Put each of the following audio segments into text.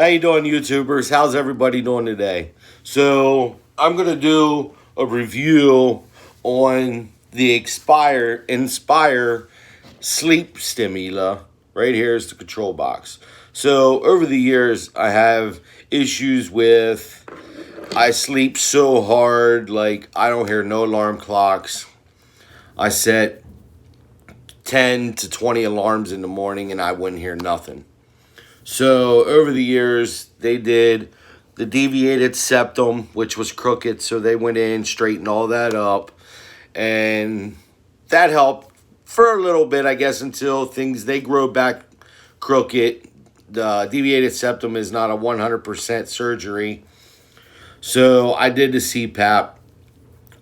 How you doing, YouTubers? How's everybody doing today? So I'm gonna do a review on the Inspire sleep stimula. Right here is the control box. So over the years, I have issues with I sleep so hard, like I don't hear no alarm clocks. I set 10 to 20 alarms in the morning and I wouldn't hear nothing. So over the years, they did the deviated septum, which was crooked. So they went in, straightened all that up, and that helped for a little bit, I guess, until they grow back crooked. The deviated septum is not a 100% surgery. So I did the CPAP.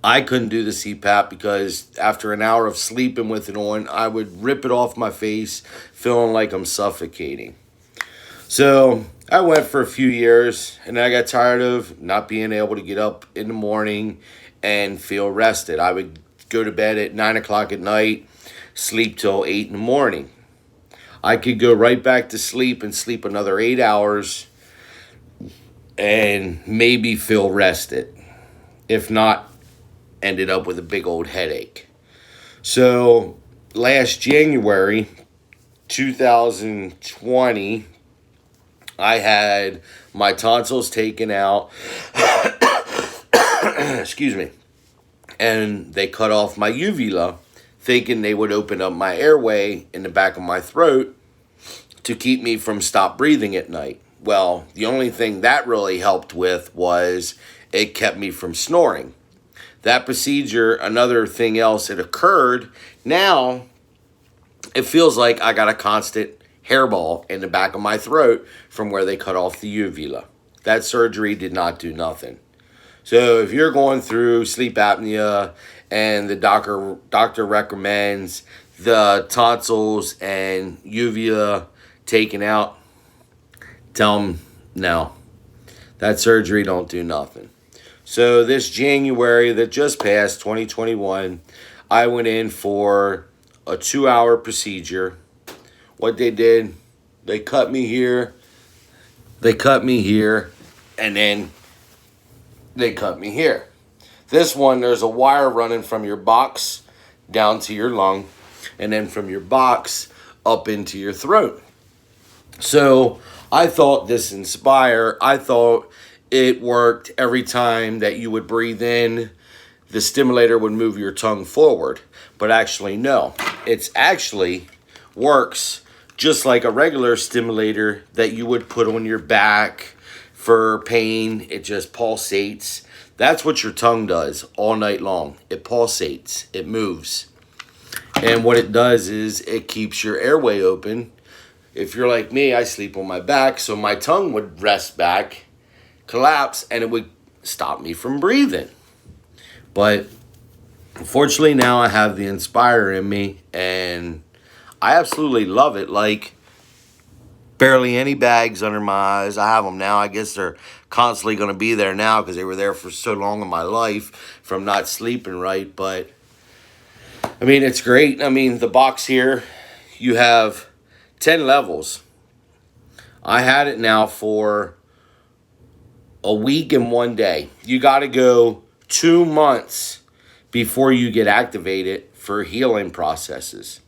I couldn't do the CPAP because after an hour of sleeping with it on, I would rip it off my face, feeling like I'm suffocating. So I went for a few years and I got tired of not being able to get up in the morning and feel rested. I would go to bed at 9 o'clock at night, sleep till 8 in the morning. I could go right back to sleep and sleep another 8 hours and maybe feel rested. If not, ended up with a big old headache. So last January 2020, I had my tonsils taken out. Excuse me. And they cut off my uvula, thinking they would open up my airway in the back of my throat to keep me from stop breathing at night. Well, the only thing that really helped with was it kept me from snoring. That procedure, another thing else, it occurred. Now, it feels like I got a constant hairball in the back of my throat from where they cut off the uvula. That surgery did not do nothing. So if you're going through sleep apnea and the doctor recommends the tonsils and uvula taken out, tell them no. That surgery don't do nothing. So this January that just passed, 2021, I went in for a 2-hour procedure. What they did, they cut me here, and then they cut me here. This one, there's a wire running from your box down to your lung, and then from your box up into your throat. So I thought this Inspire, I thought it worked every time that you would breathe in, the stimulator would move your tongue forward. But actually, no. It's actually works just like a regular stimulator that you would put on your back for pain. It just pulsates. That's what your tongue does all night long. It pulsates. It moves. And what it does is it keeps your airway open. If you're like me, I sleep on my back, so my tongue would rest back, collapse, and it would stop me from breathing. But unfortunately, now I have the Inspire in me, and I absolutely love it. Like, barely any bags under my eyes. I have them now. I guess they're constantly going to be there now because they were there for so long in my life from not sleeping right. But, I mean, it's great. I mean, the box here, you have 10 levels. I had it now for a week and 1 day. You got to go 2 months before you get activated for healing processes.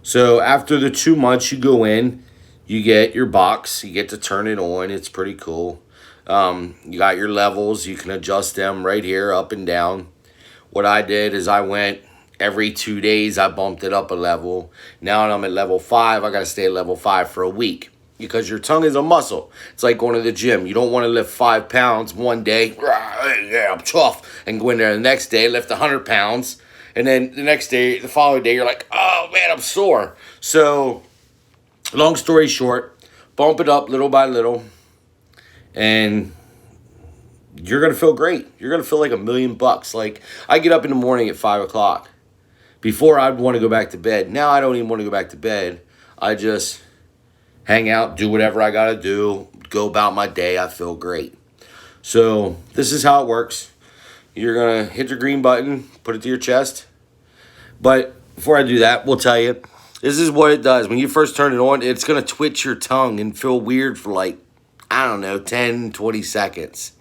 So after the 2 months, you go in, you get your box, you get to turn it on. It's pretty cool. You got your levels. You can adjust them right here, up and down. What I did is I went every 2 days, I bumped it up a level. Now I'm at level 5. I got to stay at level 5 for a week because your tongue is a muscle. It's like going to the gym. You don't want to lift 5 pounds one day. Yeah, I'm tough. And go in there the next day, lift 100 pounds. And then the next day, the following day, you're like, oh, man, I'm sore. So, long story short, bump it up little by little, and you're going to feel great. You're going to feel like $1,000,000. Like, I get up in the morning at 5 o'clock. Before, I'd want to go back to bed. Now, I don't even want to go back to bed. I just hang out, do whatever I got to do, go about my day. I feel great. So, this is how it works. You're going to hit the green button, put it to your chest. But before I do that, we'll tell you, this is what it does. When you first turn it on, it's going to twitch your tongue and feel weird for like I don't know, 10, 20 seconds.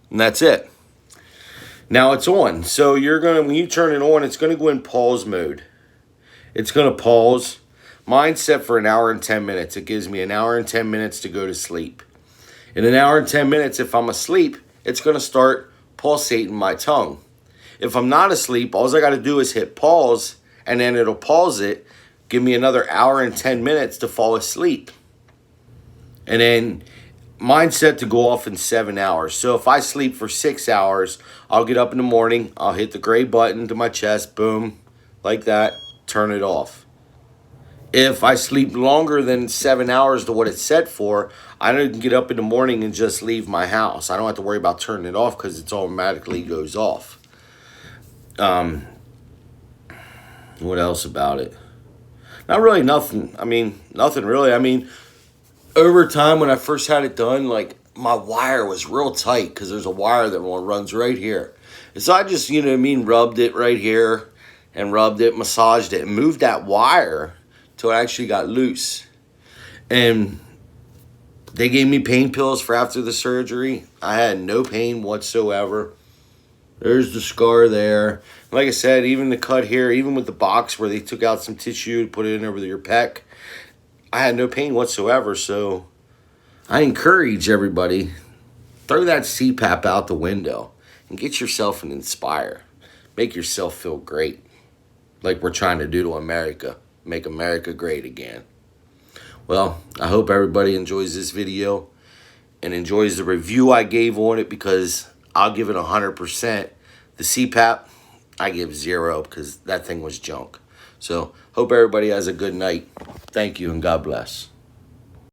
And that's it. Now it's on. So when you turn it on, it's gonna go in pause mode. It's gonna pause. Mine's set for an hour and 10 minutes. It gives me an hour and 10 minutes to go to sleep. In an hour and 10 minutes, if I'm asleep, it's gonna start pulsating my tongue. If I'm not asleep, all I gotta do is hit pause, and then it'll pause it, give me another hour and 10 minutes to fall asleep. And then mine's set to go off in 7 hours. So if I sleep for 6 hours, I'll get up in the morning, I'll hit the gray button to my chest, boom, like that, turn it off. If I sleep longer than 7 hours to what it's set for, I don't get up in the morning and just leave my house. I don't have to worry about turning it off because it automatically goes off. What else about it? Not really nothing. I mean, nothing really. I mean, over time when I first had it done, like my wire was real tight because there's a wire that runs right here. And so I just, you know what I mean, rubbed it right here and rubbed it, massaged it, and moved that wire till it actually got loose. And they gave me pain pills for after the surgery. I had no pain whatsoever. There's the scar there. Like I said, even the cut here, even with the box where they took out some tissue to put it in over your pec, I had no pain whatsoever. So I encourage everybody, throw that CPAP out the window and get yourself an Inspire. Make yourself feel great, like we're trying to do to America. Make America great again. Well, I hope everybody enjoys this video and enjoys the review I gave on it, because I'll give it 100%. The CPAP, I give 0 because that thing was junk. So, hope everybody has a good night. Thank you and God bless.